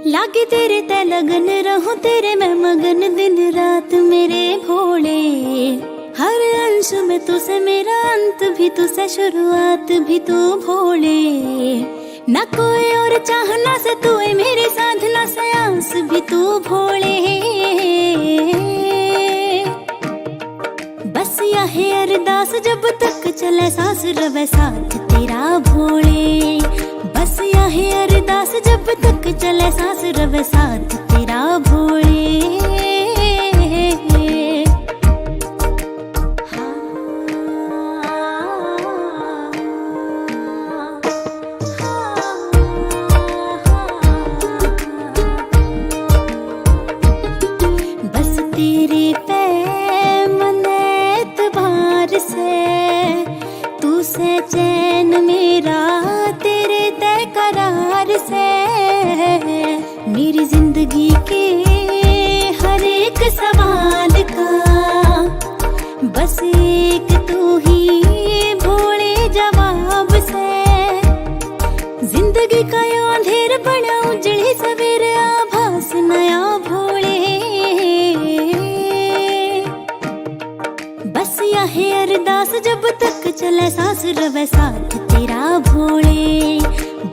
लागे तेरे ते लगन रहूं तेरे मैं मगन दिन रात मेरे भोले। हर अंश में तुझसे मेरा अंत भी तुझसे शुरुआत भी तू भोले। ना कोई और चाहना से तू है मेरी साधना से आस भी तू भोले। बस यह अरदास जब तक चले सांस रवे साथ तेरा भोले। बस यह अरदास जब तक चले सांस रवे साथ तेरा भोले। बस तेरे पे एतबार से तू से चैन मेरा तेरे तय करार से। मेरी जिंदगी के हर एक सवाल का बस एक तू ही भोले जवाब से। जिंदगी का यो अंधेर बना उजड़ी सवेरे आभास नया भोले। बस यह अरदास जब तक चले सांस रवे साथ तेरा भोले।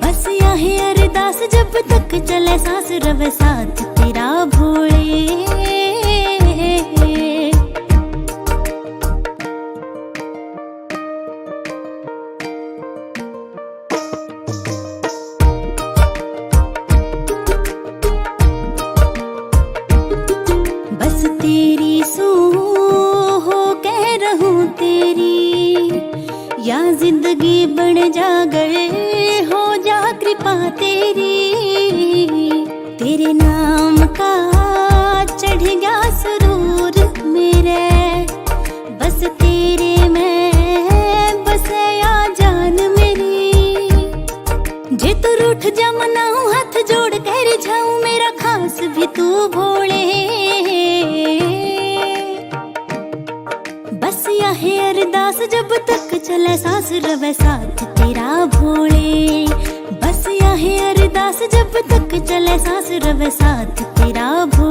बस यह अरदास जब तक चले सांस रवे साथ तेरा भोले। बस तेरी सू हो कह रहूं तेरी या जिंदगी बन जा गए हो जा कृपा तेरी। तेरे नाम का चढ़ गया सुरूर मेरे। बस तेरे में बसे या जान मेरी। जे तू रूठ जा मनाऊं हाथ जोड़ कर रिझाऊं मेरा खास भी तू भोले। बस यह अरदास जब तक चले सांस रवे साथ तेरा भोले। बस यह अरदास जब तक चले सांस रवे साथ तेरा भोले।